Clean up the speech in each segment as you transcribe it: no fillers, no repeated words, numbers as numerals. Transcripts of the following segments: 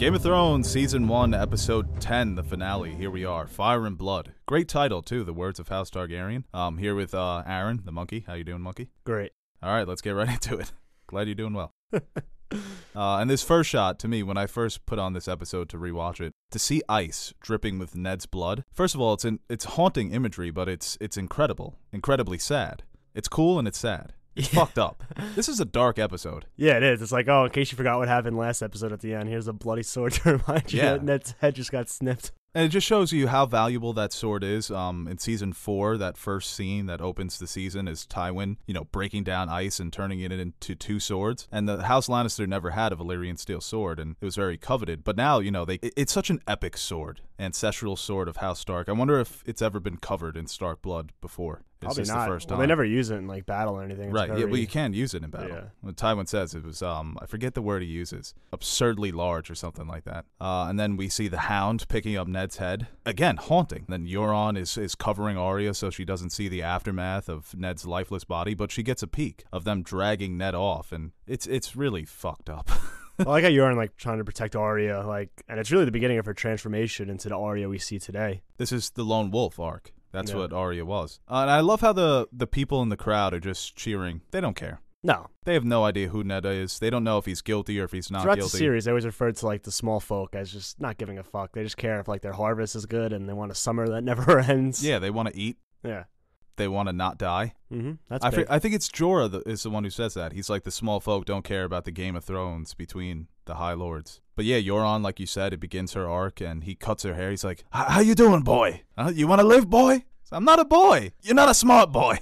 Game of Thrones, Season 1, Episode 10, the finale. Here we are, Fire and Blood. Great title, too, The Words of House Targaryen. Here with Aaron, the monkey. How you doing, monkey? Great. All right, let's get right into it. Glad you're doing well. And this first shot, to me, when I first put on this episode to rewatch it, to see ice dripping with Ned's blood, first of all, it's haunting imagery, but it's incredibly sad. It's cool and it's sad. It's fucked up. This is a dark episode. Yeah, it is. It's like, oh, in case you forgot what happened last episode at the end, here's a bloody sword to remind you that Ned's head just got snipped. And it just shows you how valuable that sword is. In Season 4, that first scene that opens the season is Tywin, breaking down ice and turning it into two swords. And the House Lannister never had a Valyrian steel sword, and it was very coveted. But now, it's such an epic sword, ancestral sword of House Stark. I wonder if it's ever been covered in Stark blood before. Probably not. The first time. Well, they never use it in battle or anything. It's right. very... Yeah, well, you can use it in battle. Yeah. When Tywin says it was, I forget the word he uses, absurdly large or something like that. And then we see the Hound picking up Ned's head. Again, haunting. Then Euron is covering Arya so she doesn't see the aftermath of Ned's lifeless body, but she gets a peek of them dragging Ned off, and it's really fucked up. I like how Euron trying to protect Arya, and it's really the beginning of her transformation into the Arya we see today. This is the lone wolf arc. That's what Arya was. And I love how the people in the crowd are just cheering. They don't care. No. They have no idea who Ned is. They don't know if he's guilty or if he's not Throughout guilty. the series, they always refer to the small folk as just not giving a fuck. They just care if their harvest is good and they want a summer that never ends. Yeah, they want to eat. Yeah. They want to not die. Mm-hmm. That's big. I think it's Jorah is the one who says that. He's like, the small folk don't care about the Game of Thrones between the High Lords. But yeah, Euron, like you said, it begins her arc, and he cuts her hair. He's like, how you doing, boy? You want to live, boy? I'm not a boy. You're not a smart boy.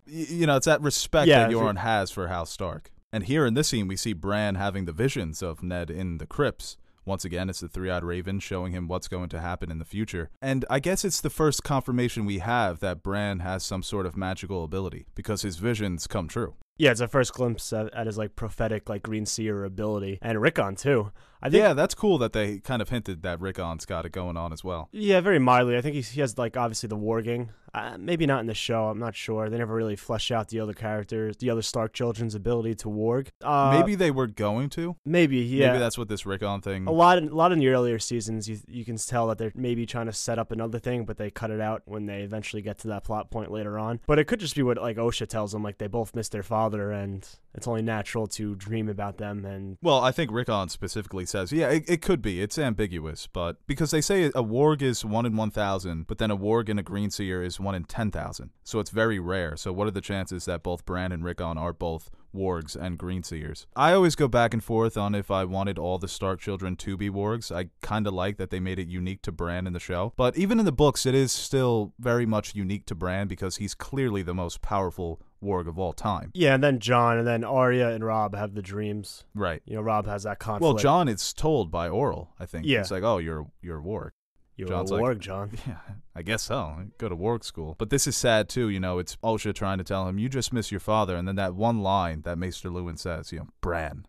It's that respect that Euron has for House Stark. And here in this scene, we see Bran having the visions of Ned in the crypts. Once again, it's the three-eyed raven showing him what's going to happen in the future. And I guess it's the first confirmation we have that Bran has some sort of magical ability, because his visions come true. Yeah, it's a first glimpse at his prophetic Green Seer ability. And Rickon, too. Yeah, that's cool that they kind of hinted that Rickon's got it going on as well. Yeah, very mildly. I think he has, obviously the warging. Maybe not in the show, I'm not sure. They never really fleshed out the other characters, the other Stark children's ability to warg. Maybe they were going to? Maybe, yeah. Maybe that's what this Rickon thing... A lot in the earlier seasons, you can tell that they're maybe trying to set up another thing, but they cut it out when they eventually get to that plot point later on. But it could just be what, Osha tells them, they both missed their father, and it's only natural to dream about them. And well, I think Rickon specifically says, yeah, it could be. It's ambiguous, but because they say a warg is 1 in 1,000, but then a warg in a Green Seer is 1 in 10,000. So it's very rare. So what are the chances that both Bran and Rickon are both wargs and Green Seers? I always go back and forth on if I wanted all the Stark children to be wargs. I kind of like that they made it unique to Bran in the show. But even in the books, it is still very much unique to Bran because he's clearly the most powerful warg of all time. Yeah, and then Jon and then Arya and Robb have the dreams. Right. Robb has that conflict. Well, Jon is told by oral, I think. Yeah. It's like, oh, you're a warg. You're Jon's a warg, Jon. Yeah, I guess so. Go to warg school. But this is sad, too. It's Osha trying to tell him, you just miss your father. And then that one line that Maester Luwin says, Bran.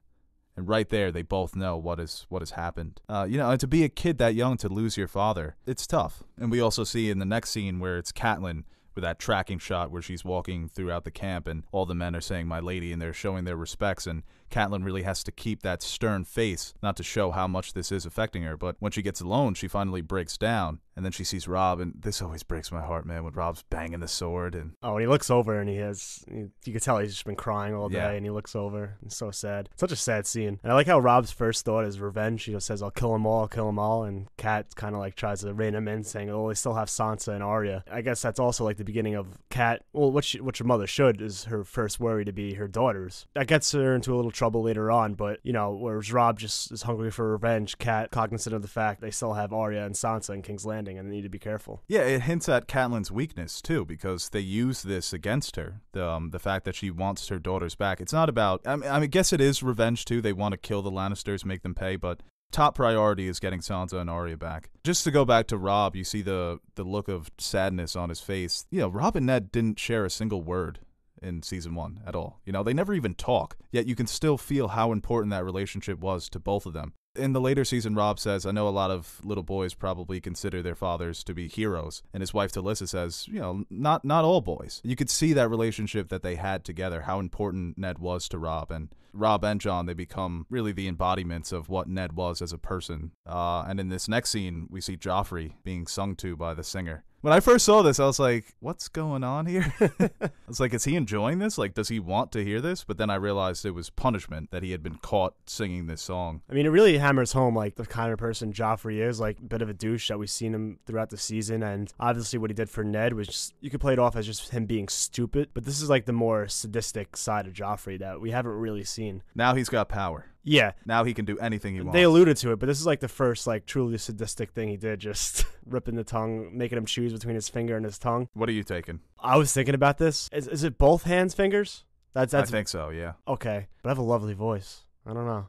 And right there, they both know what has happened. And to be a kid that young to lose your father, it's tough. And we also see in the next scene where it's Catelyn, with that tracking shot where she's walking throughout the camp and all the men are saying my lady and they're showing their respects, and Catelyn really has to keep that stern face not to show how much this is affecting her. But when she gets alone, she finally breaks down, and then she sees Robb, and this always breaks my heart, man, when Robb's banging the sword. And he looks over and you can tell he's just been crying all day. Yeah. And he looks over. It's so sad. Such a sad scene. And I like how Robb's first thought is revenge. He just says, I'll kill them all, and Cat kind of tries to rein him in, saying, oh, they still have Sansa and Arya. I guess that's also the beginning of Cat. Well, what your mother should is her first worry to be her daughters. That gets her into a little trouble later on, but whereas Robb just is hungry for revenge, Cat cognizant of the fact they still have Arya and Sansa in King's Landing and they need to be careful. Yeah, it hints at Catelyn's weakness too, because they use this against her, the fact that she wants her daughters back. It's not about, I guess it is revenge too. They want to kill the Lannisters, make them pay, but top priority is getting Sansa and Arya back. Just to go back to Robb, you see the look of sadness on his face. Robb and Ned didn't share a single word in Season 1 at all. They never even talk, yet you can still feel how important that relationship was to both of them. In the later season, Robb says, I know a lot of little boys probably consider their fathers to be heroes. And his wife, Talissa, says, not all boys. You could see that relationship that they had together, how important Ned was to Robb. And Robb and Jon, they become really the embodiments of what Ned was as a person. And in this next scene, we see Joffrey being sung to by the singer. When I first saw this, I was like, what's going on here? I was like, is he enjoying this? Like, does he want to hear this? But then I realized it was punishment that he had been caught singing this song. I mean, it really hammers home, like, the kind of person Joffrey is, like, a bit of a douche that we've seen him throughout the season. And obviously what he did for Ned was just, you could play it off as just him being stupid. But this is, like, the more sadistic side of Joffrey that we haven't really seen. Now he's got power. Yeah. Now he can do anything he wants. They alluded to it, but this is like the first like truly sadistic thing he did, just ripping the tongue, making him choose between his finger and his tongue. What are you taking? I was thinking about this. Is it both hands fingers? That's I think so, yeah. Okay. But I have a lovely voice. I don't know.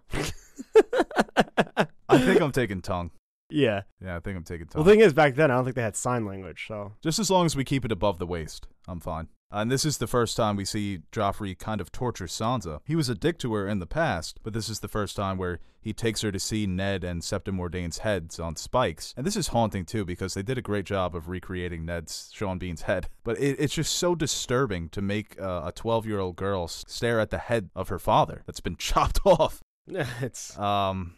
I think I'm taking tongue. Yeah. Yeah, I think I'm taking tongue. Well, the thing is, back then, I don't think they had sign language, so. Just as long as we keep it above the waist, I'm fine. And this is the first time we see Joffrey kind of torture Sansa. He was a dick to her in the past, but this is the first time where he takes her to see Ned and Septim Mordane's heads on spikes. And this is haunting too, because they did a great job of recreating Ned's Sean Bean's head. But it's just so disturbing to make a 12-year-old girl stare at the head of her father that's been chopped off. It's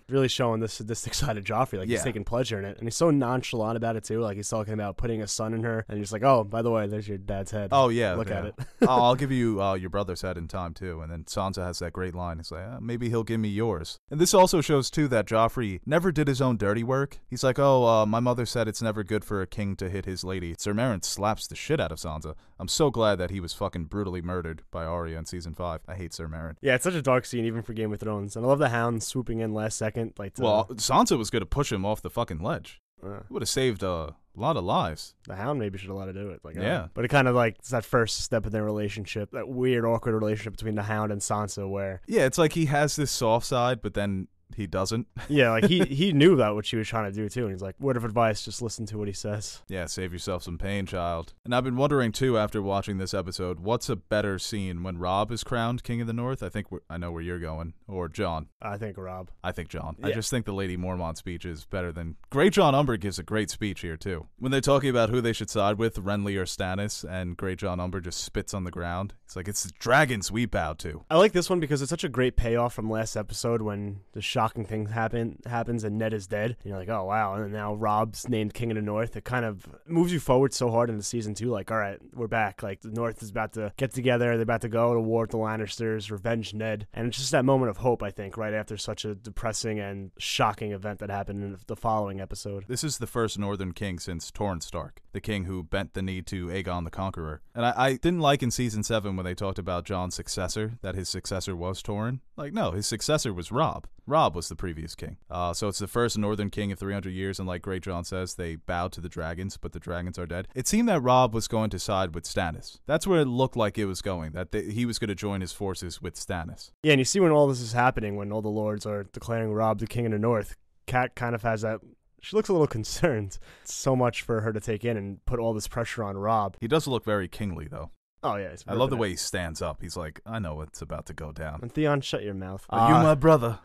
really showing the sadistic side of Joffrey. Like, he's taking pleasure in it. And he's so nonchalant about it, too. Like, he's talking about putting a son in her. And he's like, oh, by the way, there's your dad's head. Oh, yeah. Look at it. I'll give you your brother's head in time, too. And then Sansa has that great line. He's like, maybe he'll give me yours. And this also shows, too, that Joffrey never did his own dirty work. He's like, my mother said it's never good for a king to hit his lady. Ser Meryn slaps the shit out of Sansa. I'm so glad that he was fucking brutally murdered by Arya in season 5. I hate Ser Meryn. Yeah, it's such a dark scene, even for Game of Thrones. And I love the Hound swooping in last second. Well, Sansa was going to push him off the fucking ledge. It would have saved a lot of lives. The Hound maybe should have let her do it. Yeah. But it kind of it's that first step in their relationship, that weird, awkward relationship between the Hound and Sansa where... Yeah, it's like he has this soft side, but then he doesn't. Yeah, like he knew about what she was trying to do too, and he's like, word of advice, just listen to what he says. Yeah, save yourself some pain, child. And I've been wondering too, after watching this episode, what's a better scene, when Robb is crowned King of the North? I know where you're going. Or Jon. I think Robb. I think Jon. Yeah. I just think the Lady Mormont speech is better than... Great Jon Umber gives a great speech here too. When they're talking about who they should side with, Renly or Stannis, and Great Jon Umber just spits on the ground. It's like, it's the dragons we bow to. I like this one because it's such a great payoff from last episode when the shocking thing happens and Ned is dead. And you're like, oh wow, and now Robb's named King of the North. It kind of moves you forward so hard in the season 2, like, all right, we're back. Like, the North is about to get together, they're about to go to war with the Lannisters, revenge Ned. And it's just that moment of hope, I think, right after such a depressing and shocking event that happened in the following episode. This is the first Northern king since Torrhen Stark, the king who bent the knee to Aegon the Conqueror. And I didn't like in season 7 when they talked about Jon's successor, that his successor was Torrhen. Like, no, his successor was Robb. Robb was the previous king. So it's the first Northern king of 300 years, and like Great Jon says, they bowed to the dragons, but the dragons are dead. It seemed that Robb was going to side with Stannis. That's where it looked like it was going, that he was going to join his forces with Stannis. Yeah, and you see when all this is happening, when all the lords are declaring Robb the King of the North, Cat kind of has that... She looks a little concerned. It's so much for her to take in and put all this pressure on Robb. He does look very kingly, though. Oh, yeah. I love the way he stands up. He's like, I know what's about to go down. And Theon, shut your mouth. Are you my brother?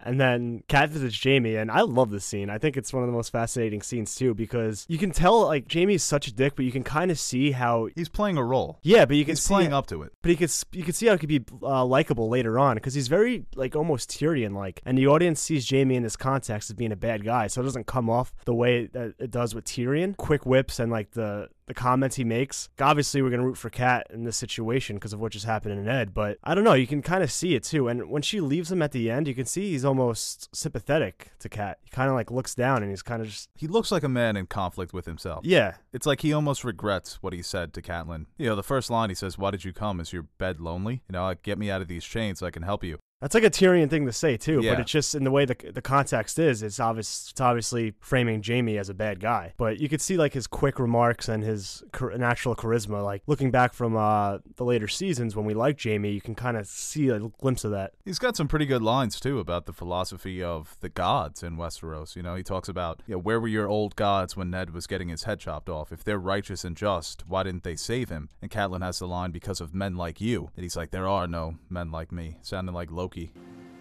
And then Cat visits Jaime, and I love this scene. I think it's one of the most fascinating scenes, too, because you can tell, like, Jaime's such a dick, but you can kind of see how... He's playing a role. Yeah, but you can He's see... playing up to it. But you can see how it could be likable later on, because he's very, like, almost Tyrion-like. And the audience sees Jaime in this context as being a bad guy, so it doesn't come off the way that it does with Tyrion. Quick whips and, like, the comments he makes. Obviously, we're going to root for Cat in this situation because of what just happened in Ed, but I don't know, you can kind of see it too. And when she leaves him at the end, you can see he's almost sympathetic to Cat. He kind of like looks down and he's kind of just... He looks like a man in conflict with himself. Yeah. It's like he almost regrets what he said to Catelyn. You know, the first line he says, "Why did you come? Is your bed lonely? You know, like, get me out of these chains so I can help you." That's like a Tyrion thing to say, too, yeah. But it's just in the way the context is, it's obviously framing Jaime as a bad guy. But you could see, like, his quick remarks and his natural charisma. Like, looking back from the later seasons when we liked Jaime, you can kind of see a glimpse of that. He's got some pretty good lines, too, about the philosophy of the gods in Westeros. You know, he talks about, you know, where were your old gods when Ned was getting his head chopped off? If they're righteous and just, why didn't they save him? And Catelyn has the line, because of men like you. And he's like, there are no men like me. Sounding like Loki.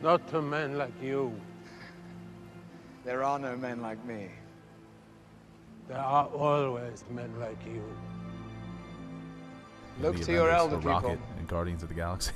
Not to men like you. There are no men like me. There are always men like you. Look The to your Avengers, elder or people. Rocket in Guardians of the Galaxy.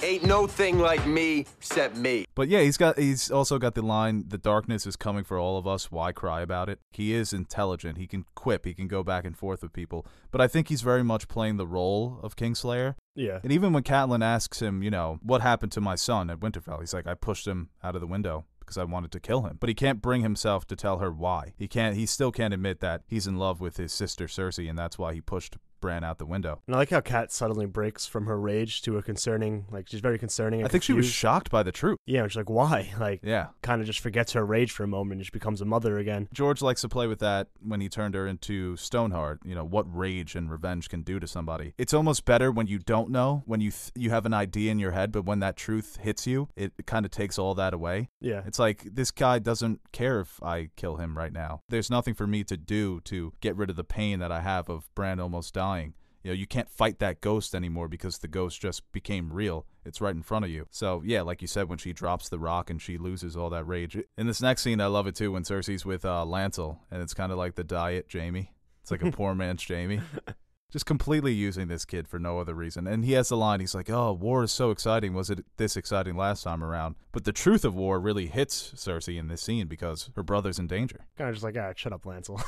Ain't no thing like me except me. But yeah, he's also got the line, "The darkness is coming for all of us. Why cry about it?" He is intelligent. He can quip. He can go back and forth with people. But I think he's very much playing the role of Kingslayer. Yeah. And even when Catelyn asks him, what happened to my son at Winterfell, he's like, I pushed him out of the window because I wanted to kill him. But he can't bring himself to tell her why. He still can't admit that he's in love with his sister Cersei, and that's why he pushed Bran out the window. And I like how Kat suddenly breaks from her rage to a concerning, she's very concerning. And I think she was confused. shocked by the truth. Yeah, and she's like, why? Yeah. Kind of just forgets her rage for a moment and she becomes a mother again. George likes to play with that when he turned her into Stoneheart, what rage and revenge can do to somebody. It's almost better when you don't know, when you have an idea in your head, but when that truth hits you, it kind of takes all that away. Yeah. It's like, this guy doesn't care if I kill him right now. There's nothing for me to do to get rid of the pain that I have of Bran almost dying. You can't fight that ghost anymore because the ghost just became real. It's right in front of you. So, yeah, like you said, when she drops the rock and she loses all that rage. In this next scene, I love it, too, when Cersei's with Lancel, and it's kind of like the diet Jaime. It's like a poor man's Jaime. Just completely using this kid for no other reason. And he has the line, he's like, oh, war is so exciting. Was it this exciting last time around? But the truth of war really hits Cersei in this scene because her brother's in danger. Kind of just like, all right, shut up, Lancel.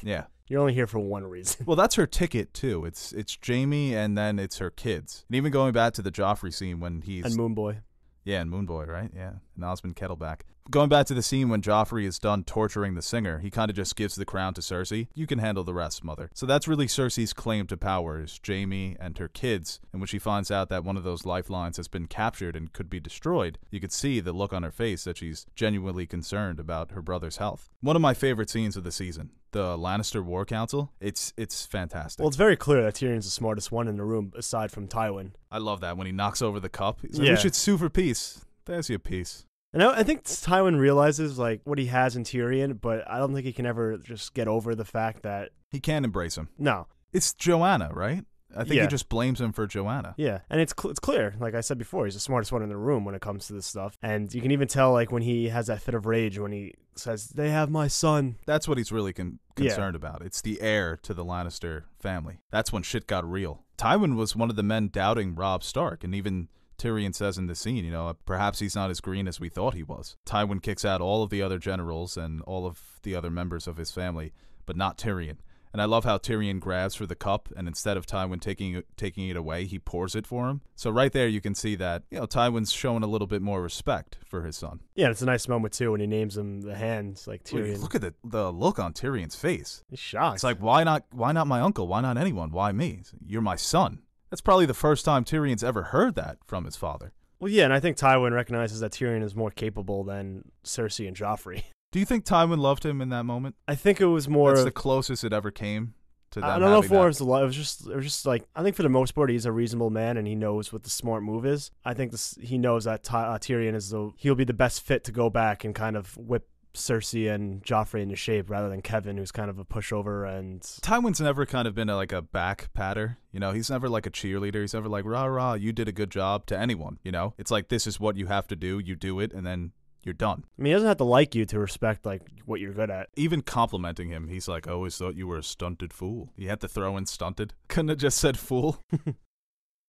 Yeah. You're only here for one reason. Well, that's her ticket, too. It's Jaime, and then it's her kids. And even going back to the Joffrey scene when he's... And Moonboy. Yeah, and Moonboy, right? Yeah, and Osmond Kettleback. Going back to the scene when Joffrey is done torturing the singer, he kind of just gives the crown to Cersei. You can handle the rest, mother. So that's really Cersei's claim to power, is Jaime and her kids. And when she finds out that one of those lifelines has been captured and could be destroyed, you could see the look on her face that she's genuinely concerned about her brother's health. One of my favorite scenes of the season, the Lannister War Council. It's fantastic. Well, it's very clear that Tyrion's the smartest one in the room, aside from Tywin. I love that when he knocks over the cup. He's like, Yeah. we should sue for peace. There's your peace. And I think Tywin realizes what he has in Tyrion, but I don't think he can ever just get over the fact that He can't embrace him. no. It's Joanna, right? I think Yeah. he just blames him for Joanna. Yeah, and it's clear, like I said before, he's the smartest one in the room when it comes to this stuff. And you can even tell, when he has that fit of rage when he says, they have my son. That's what he's really concerned about. It's the heir to the Lannister family. That's when shit got real. Tywin was one of the men doubting Robb Stark, and even Tyrion says in the scene, perhaps he's not as green as we thought he was. Tywin kicks out all of the other generals and all of the other members of his family, but not Tyrion. And I love how Tyrion grabs for the cup, and instead of Tywin taking it away, he pours it for him. So right there you can see that, Tywin's showing a little bit more respect for his son. Yeah, it's a nice moment, too, when he names him the hands, like Tyrion. Look at the look on Tyrion's face. He's shocked. It's like, why not my uncle? Why not anyone? Why me? You're my son. That's probably the first time Tyrion's ever heard that from his father. Well, yeah, and I think Tywin recognizes that Tyrion is more capable than Cersei and Joffrey. Do you think Tywin loved him in that moment? I think it was more That's the closest it ever came to them. I don't know if having it was a lot. It was just like, I think for the most part he's a reasonable man and he knows what the smart move is. I think he knows that Tyrion he'll be the best fit to go back and kind of whip Cersei and Joffrey into shape rather than Kevin, who's kind of a pushover. And Tywin's never kind of been a back patter. He's never like a cheerleader. He's never like, rah, rah, you did a good job to anyone. It's like, this is what you have to do. You do it, and then you're done. I mean, he doesn't have to like you to respect what you're good at. Even complimenting him, he's like, I always thought you were a stunted fool. You had to throw in stunted. Couldn't have just said fool.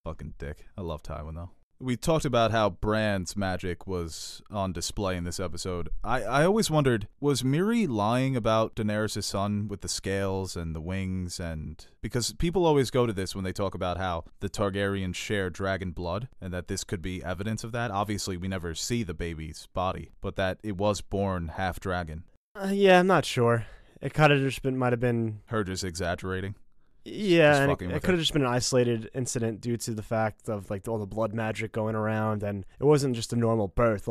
Fucking dick. I love Tywin, though. We talked about how Bran's magic was on display in this episode. I always wondered, was Miri lying about Daenerys' son with the scales and the wings? And because people always go to this when they talk about how the Targaryens share dragon blood and that this could be evidence of that. Obviously, we never see the baby's body, but that it was born half dragon. Yeah, I'm not sure. It kind of just might have been her just exaggerating. Yeah, and it could have just been an isolated incident due to the fact of all the blood magic going around, and it wasn't just a normal birth.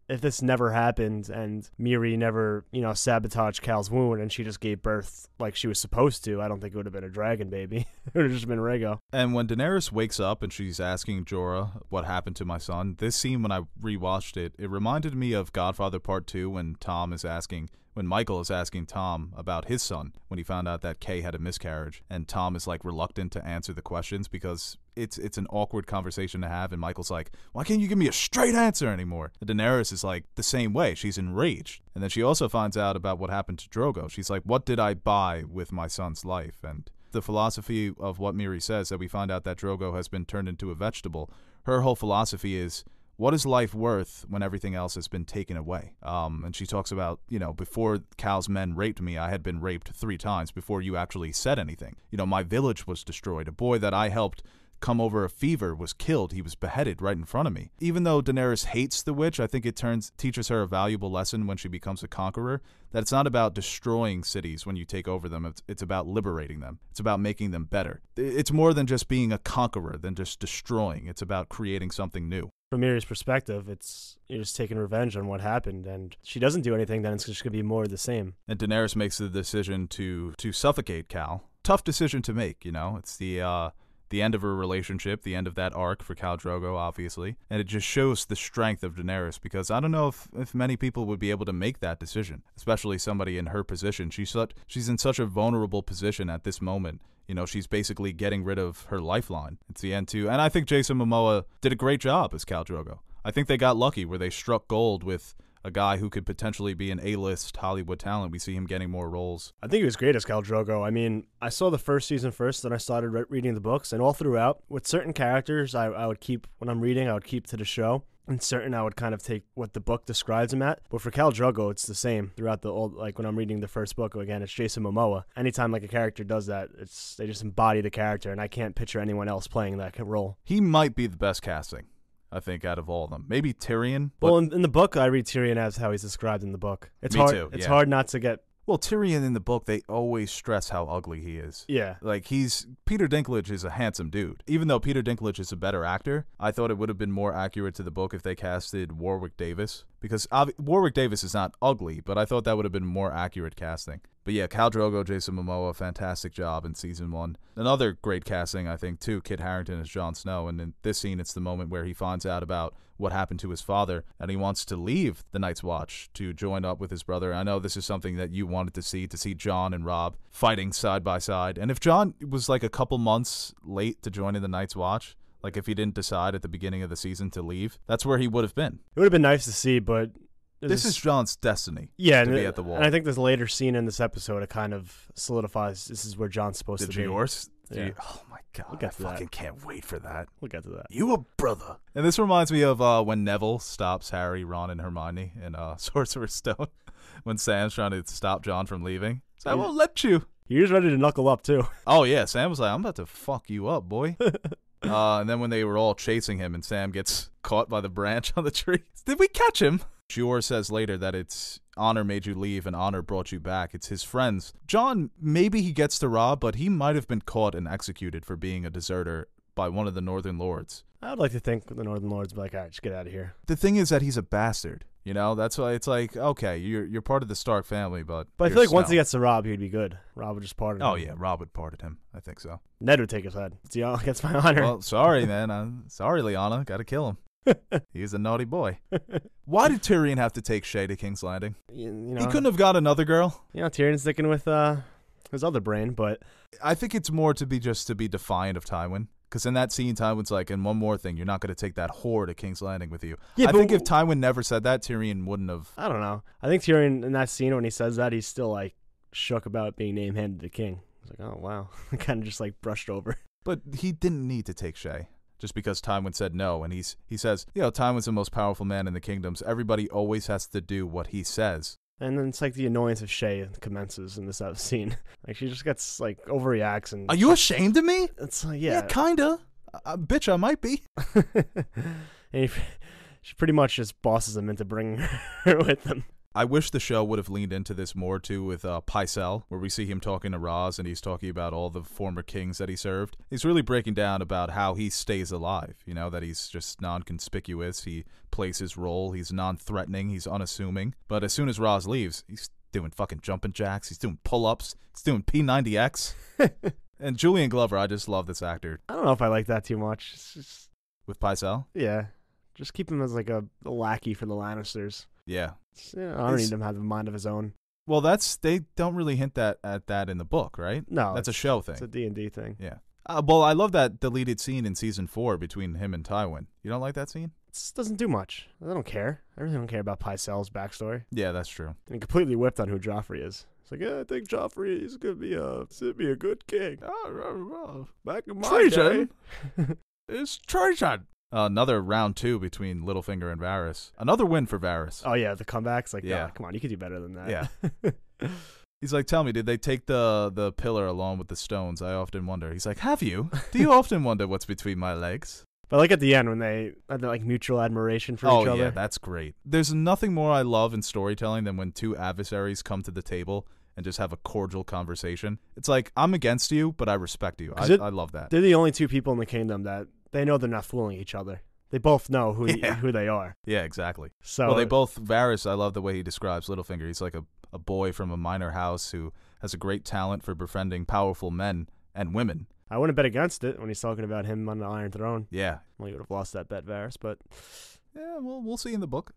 If this never happened and Miri never, sabotaged Cal's wound and she just gave birth like she was supposed to, I don't think it would have been a dragon baby. It would have just been Rhaego. And when Daenerys wakes up and she's asking Jorah what happened to my son, this scene when I rewatched it, it reminded me of Godfather Part 2 when Tom is asking, when Michael is asking Tom about his son when he found out that Kay had a miscarriage, and Tom is like reluctant to answer the questions because it's an awkward conversation to have, and Michael's like, why can't you give me a straight answer anymore? And Daenerys is like the same way. She's enraged. And then she also finds out about what happened to Drogo. She's like, what did I buy with my son's life? And the philosophy of what Miri says, that we find out that Drogo has been turned into a vegetable, her whole philosophy is, what is life worth when everything else has been taken away? And she talks about, before Cal's men raped me, I had been raped 3 times before you actually said anything. My village was destroyed. A boy that I helped come over a fever was killed. He was beheaded right in front of me. Even though Daenerys hates the witch, I think it teaches her a valuable lesson when she becomes a conqueror, that it's not about destroying cities when you take over them. It's about liberating them. It's about making them better. It's more than just being a conqueror, than just destroying. It's about creating something new. From Miri's perspective, you're just taking revenge on what happened, and she doesn't do anything, then it's just going to be more of the same. And Daenerys makes the decision to suffocate Cal. Tough decision to make, It's the end of her relationship, the end of that arc for Khal Drogo, obviously. And it just shows the strength of Daenerys, because I don't know if many people would be able to make that decision, especially somebody in her position. She's in such a vulnerable position at this moment. She's basically getting rid of her lifeline. It's the end, too. And I think Jason Momoa did a great job as Khal Drogo. I think they got lucky where they struck gold with a guy who could potentially be an A-list Hollywood talent. We see him getting more roles. I think he was great as Khal Drogo. I mean, I saw the first season first, then I started reading the books, and all throughout, with certain characters, I would keep, when I'm reading, I would keep to the show. And certain, I would kind of take what the book describes him at. But for Khal Drogo, it's the same throughout when I'm reading the first book, again, it's Jason Momoa. Anytime a character does that, they just embody the character, and I can't picture anyone else playing that role. He might be the best casting, I think, out of all of them. Maybe Tyrion. Well, in the book, I read Tyrion as how he's described in the book. It's Me hard. too, It's yeah. hard not to get. Well, Tyrion in the book, they always stress how ugly he is. Yeah. Peter Dinklage is a handsome dude. Even though Peter Dinklage is a better actor, I thought it would have been more accurate to the book if they casted Warwick Davis. Because Warwick Davis is not ugly, but I thought that would have been more accurate casting. But yeah, Khal Drogo, Jason Momoa, fantastic job in season 1. Another great casting, I think, too, Kit Harington as Jon Snow. And in this scene, it's the moment where he finds out about what happened to his father, and he wants to leave the Night's Watch to join up with his brother. I know this is something that you wanted to see Jon and Robb fighting side by side. And if Jon was a couple months late to joining the Night's Watch, if he didn't decide at the beginning of the season to leave, that's where he would have been. It would have been nice to see, but this is Jon's destiny. Yeah, to be at the wall. And I think this later scene in this episode, it kind of solidifies this is where Jon's supposed to be. Yeah. Oh my God, we'll get to I fucking can't wait for that. We'll get to that. You a brother. And this reminds me of when Neville stops Harry, Ron, and Hermione in Sorcerer's Stone. When Sam's trying to stop Jon from leaving. So I won't let you. He was ready to knuckle up, too. Oh, yeah. Sam was like, I'm about to fuck you up, boy. And then when they were all chasing him and Sam gets caught by the branch on the tree. Did we catch him? Jor says later that it's honor made you leave and honor brought you back. It's his friends. Jon, maybe he gets to Robb, but he might have been caught and executed for being a deserter by one of the Northern Lords. I would like to think the Northern Lords would be like, all right, just get out of here. The thing is that he's a bastard. That's why it's like, okay, you're part of the Stark family, but I feel like once he gets to Robb, he'd be good. Robb would just pardon him. Oh, yeah, Robb would pardon him. I think so. Ned would take his head. It's against my honor. Well, sorry, man. Sorry, Lyanna. Gotta kill him. He's a naughty boy. Why did Tyrion have to take Shae to King's Landing? He couldn't have got another girl. Tyrion's sticking with his other brain, but I think it's more to be defiant of Tywin. Because in that scene, Tywin's like, and one more thing, you're not going to take that whore to King's Landing with you. Yeah, I think if Tywin never said that, Tyrion wouldn't have. I don't know. I think Tyrion, in that scene, when he says that, he's still, shook about being named-handed to king. He's like, oh, wow. Kind of just, brushed over. But he didn't need to take Shae. Just because Tywin said no. And he says, Tywin's the most powerful man in the kingdoms. Everybody always has to do what he says. And then it's the annoyance of Shae commences in this scene. She just gets overreacts and. Are you ashamed of me? It's yeah, kinda. Bitch, I might be. And she pretty much just bosses him into bringing her with him. I wish the show would have leaned into this more too with Pycelle, where we see him talking to Raz and he's talking about all the former kings that he served. He's really breaking down about how he stays alive, that he's just non-conspicuous, he plays his role, he's non-threatening, he's unassuming. But as soon as Raz leaves, he's doing fucking jumping jacks, he's doing pull-ups, he's doing P90X. And Julian Glover, I just love this actor. I don't know if I like that too much. It's just... With Pycelle? Yeah. Just keep him as a lackey for the Lannisters. Yeah. I don't need him to have a mind of his own. Well, they don't really hint at that in the book, right? No, that's a show thing. It's a D&D thing. Yeah. Well, I love that deleted scene in season 4 between him and Tywin. You don't like that scene? It doesn't do much. I don't care. I really don't care about Pycelle's backstory. Yeah, that's true. And he completely whipped on who Joffrey is. It's like, I think Joffrey is gonna be a good king. Back in my day, it's treason. Another round 2 between Littlefinger and Varys. Another win for Varys. Oh yeah, the comebacks. Like, yeah, come on, you could do better than that. Yeah. He's like, tell me, did they take the pillar along with the stones? I often wonder. He's like, have you? Do you often wonder what's between my legs? But like at the end when they had the, like mutual admiration for each other. Oh yeah, that's great. There's nothing more I love in storytelling than when two adversaries come to the table and just have a cordial conversation. It's like, I'm against you, but I respect you. I love that. They're the only two people in the kingdom that they know they're not fooling each other. They both know who they are. Yeah, exactly. So well, they both, Varys, I love the way he describes Littlefinger. He's like a boy from a minor house who has a great talent for befriending powerful men and women. I wouldn't bet against it when he's talking about him on the Iron Throne. Yeah. Well, you would have lost that bet, Varys, but... Yeah, well, we'll see in the book.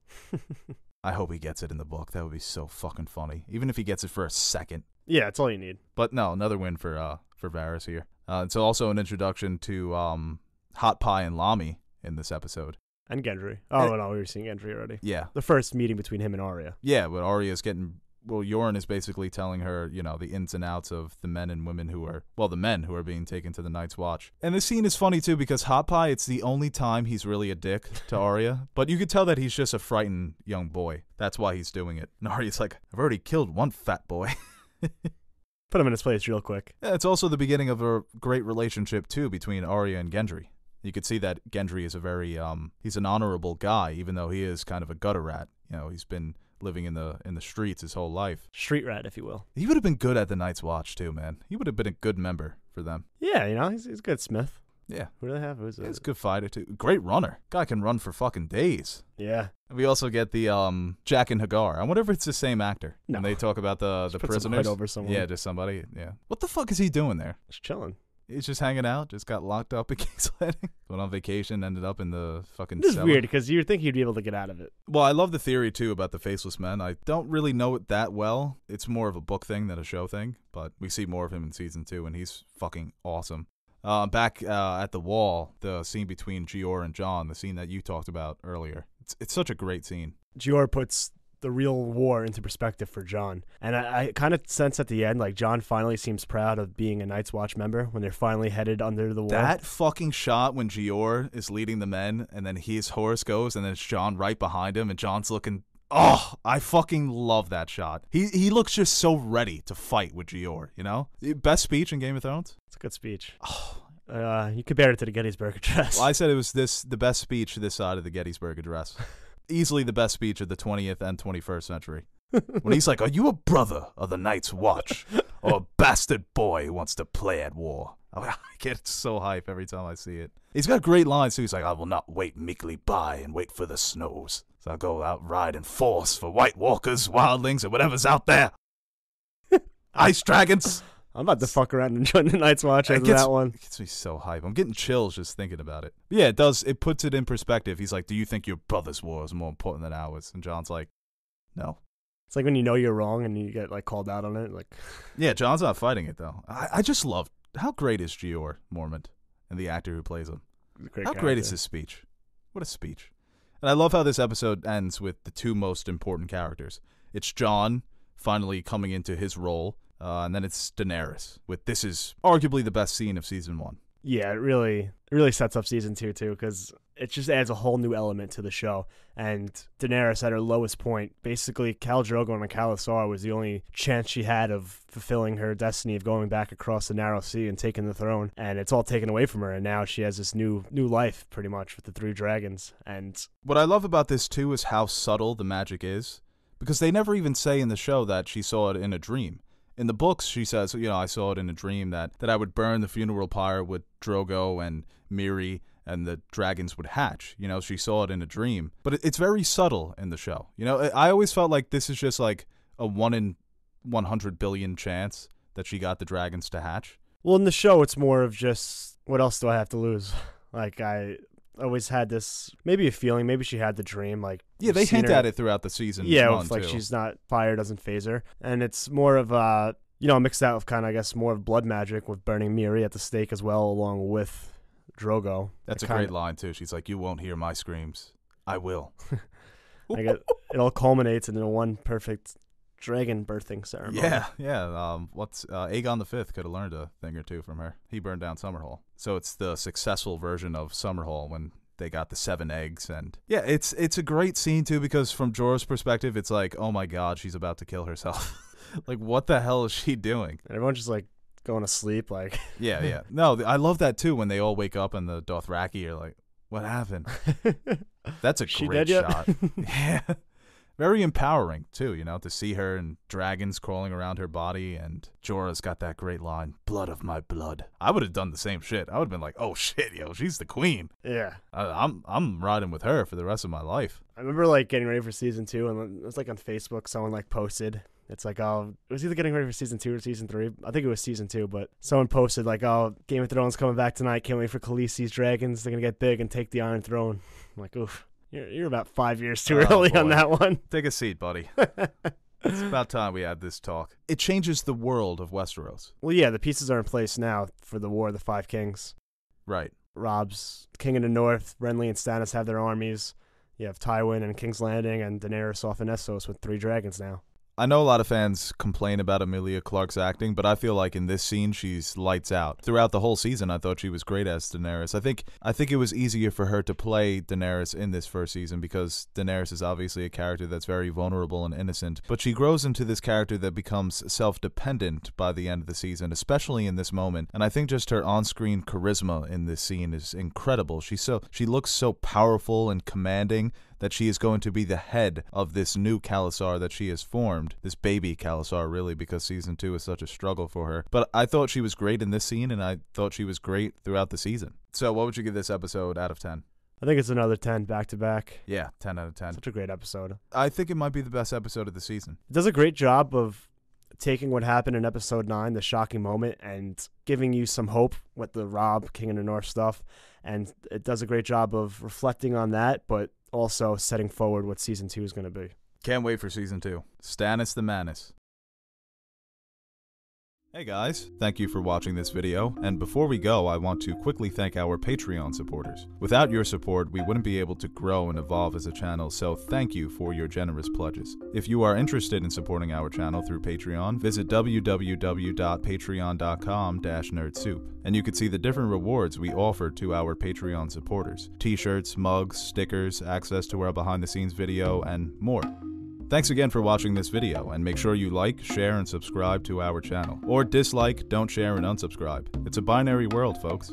I hope he gets it in the book. That would be so fucking funny. Even if he gets it for a second. Yeah, it's all you need. But no, another win for Varys here. It's also an introduction to Hot Pie and Lami in this episode. And Gendry. Oh, no, we were seeing Gendry already. Yeah. The first meeting between him and Arya. Yeah, but Arya's getting... Well, Yoren is basically telling her, you know, the ins and outs of the men and women who are... Well, the men who are being taken to the Night's Watch. And this scene is funny, too, because Hot Pie, it's the only time he's really a dick to Arya. But you could tell that he's just a frightened young boy. That's why he's doing it. And Arya's like, I've already killed one fat boy. Put him in his place real quick. Yeah, it's also the beginning of a great relationship, too, between Arya and Gendry. You could see that Gendry is a very... he's an honorable guy, even though he is kind of a gutter rat. You know, he's been... living in the streets his whole life. Street rat, if you will. He would have been good at the Night's Watch, too, man. He would have been a good member for them. Yeah, you know, he's a good smith. Yeah. Who do they have? He's a good fighter, too. Great runner. Guy can run for fucking days. Yeah. And we also get the Jack and Hagar. I wonder if it's the same actor. No. When they talk about the Put prisoners. some hood over someone. Yeah, just somebody. Yeah. What the fuck is he doing there? Just chilling. He's just hanging out, just got locked up in King's Landing. Went on vacation, ended up in the fucking This is cellar. weird, because you would think he'd be able to get out of it. Well, I love the theory, too, about the Faceless Men. I don't really know it that well. It's more of a book thing than a show thing, but we see more of him in Season 2, and he's fucking awesome. Back at the wall, the scene between Gior and Jon, the scene that you talked about earlier. It's such a great scene. Gior puts the real war into perspective for Jon. And I kind of sense at the end, like, Jon finally seems proud of being a Night's Watch member when they're finally headed under the wall. That fucking shot when Gior is leading the men, and then his horse goes, and then it's Jon right behind him, and Jon's looking... Oh, I fucking love that shot. He looks just so ready to fight with Gior, you know? Best speech in Game of Thrones? It's a good speech. Oh. You compared it to the Gettysburg Address. Well, I said it was the best speech this side of the Gettysburg Address. Easily the best speech of the 20th and 21st century. When he's like, are you a brother of the Night's Watch? Or a bastard boy who wants to play at war? I get so hype every time I see it. He's got great lines, too. He's like, I will not wait meekly by and wait for the snows. So I'll go out ride in force for White Walkers, wildlings, and whatever's out there. Ice dragons. I'm about to fuck around and join the Night's Watch after that one. It gets me so hype. I'm getting chills just thinking about it. Yeah, it does. It puts it in perspective. He's like, do you think your brother's war is more important than ours? And Jon's like, no. It's like when you know you're wrong and you get like called out on it. Like, yeah, Jon's not fighting it, though. I just love, how great is Gior Mormont and the actor who plays him? Great is his speech? What a speech. And I love how this episode ends with the two most important characters. It's Jon finally coming into his role. And then it's Daenerys. This is arguably the best scene of season 1. Yeah, it really sets up season 2 too, because it just adds a whole new element to the show. And Daenerys at her lowest point, basically Khal Drogo and Khalasar was the only chance she had of fulfilling her destiny of going back across the narrow sea and taking the throne. And it's all taken away from her, and now she has this new life pretty much with the 3 dragons. And what I love about this too is how subtle the magic is, because they never even say in the show that she saw it in a dream. In the books, she says, you know, I saw it in a dream that I would burn the funeral pyre with Drogo and Miri and the dragons would hatch. You know, she saw it in a dream. But it's very subtle in the show. You know, I always felt like this is just like a 1 in 100 billion chance that she got the dragons to hatch. Well, in the show, it's more of just, what else do I have to lose? Like, always had this, maybe a feeling, maybe she had the dream. Like, Yeah, they hint at it throughout the season. Yeah, one, like too. she's not, fire doesn't phase her. And it's more of mixed out with kind of, I guess, more of blood magic with burning Miri at the stake as well, along with Drogo. That's a great line, too. She's like, you won't hear my screams. I will. It all culminates into one perfect dragon birthing ceremony. Yeah. Aegon the Fifth could have learned a thing or two from her. He burned down Summerhall. So it's the successful version of Summerhall when they got the 7 eggs. And yeah, it's a great scene, too, because from Jorah's perspective, it's like, oh my God, she's about to kill herself. Like, what the hell is she doing? And everyone's just like going to sleep. Like, yeah. No, I love that, too, when they all wake up and the Dothraki are like, what happened? That's a great shot. Yeah. Very empowering, too, to see her and dragons crawling around her body, and Jorah's got that great line, blood of my blood. I would have done the same shit. I would have been like, oh shit, she's the queen. Yeah. I'm riding with her for the rest of my life. I remember like getting ready for season 2, and it was like on Facebook, someone like posted, it's like, oh, it was either getting ready for season 2 or season 3. I think it was season 2, but someone posted like, oh, Game of Thrones coming back tonight. Can't wait for Khaleesi's dragons. They're going to get big and take the Iron Throne. I'm like, oof. You're about 5 years too early on that one. Take a seat, buddy. It's about time we had this talk. It changes the world of Westeros. Well, yeah, the pieces are in place now for the War of the Five Kings. Right. Robb's King in the North, Renly and Stannis have their armies. You have Tywin and King's Landing and Daenerys off in Essos with 3 dragons now. I know a lot of fans complain about Emilia Clarke's acting, but I feel like in this scene she's lights out. Throughout the whole season, I thought she was great as Daenerys. I think it was easier for her to play Daenerys in this first season because Daenerys is obviously a character that's very vulnerable and innocent, but she grows into this character that becomes self-dependent by the end of the season, especially in this moment. And I think just her on-screen charisma in this scene is incredible. She looks so powerful and commanding that she is going to be the head of this new Khalasar that she has formed, this baby Khalasar, really, because season 2 is such a struggle for her. But I thought she was great in this scene, and I thought she was great throughout the season. So what would you give this episode out of 10? I think it's another 10 back-to-back. Yeah, 10 out of 10. Such a great episode. I think it might be the best episode of the season. It does a great job of taking what happened in episode 9, the shocking moment, and giving you some hope with the Robb, King in the North stuff. And it does a great job of reflecting on that, but also setting forward what season 2 is going to be. Can't wait for season 2. Stannis the Manus. Hey guys, thank you for watching this video, and before we go, I want to quickly thank our Patreon supporters. Without your support, we wouldn't be able to grow and evolve as a channel, so thank you for your generous pledges. If you are interested in supporting our channel through Patreon, visit www.patreon.com/nerdsoup, and you can see the different rewards we offer to our Patreon supporters. T-shirts, mugs, stickers, access to our behind-the-scenes video, and more. Thanks again for watching this video, and make sure you like, share, and subscribe to our channel. Or dislike, don't share, and unsubscribe. It's a binary world, folks.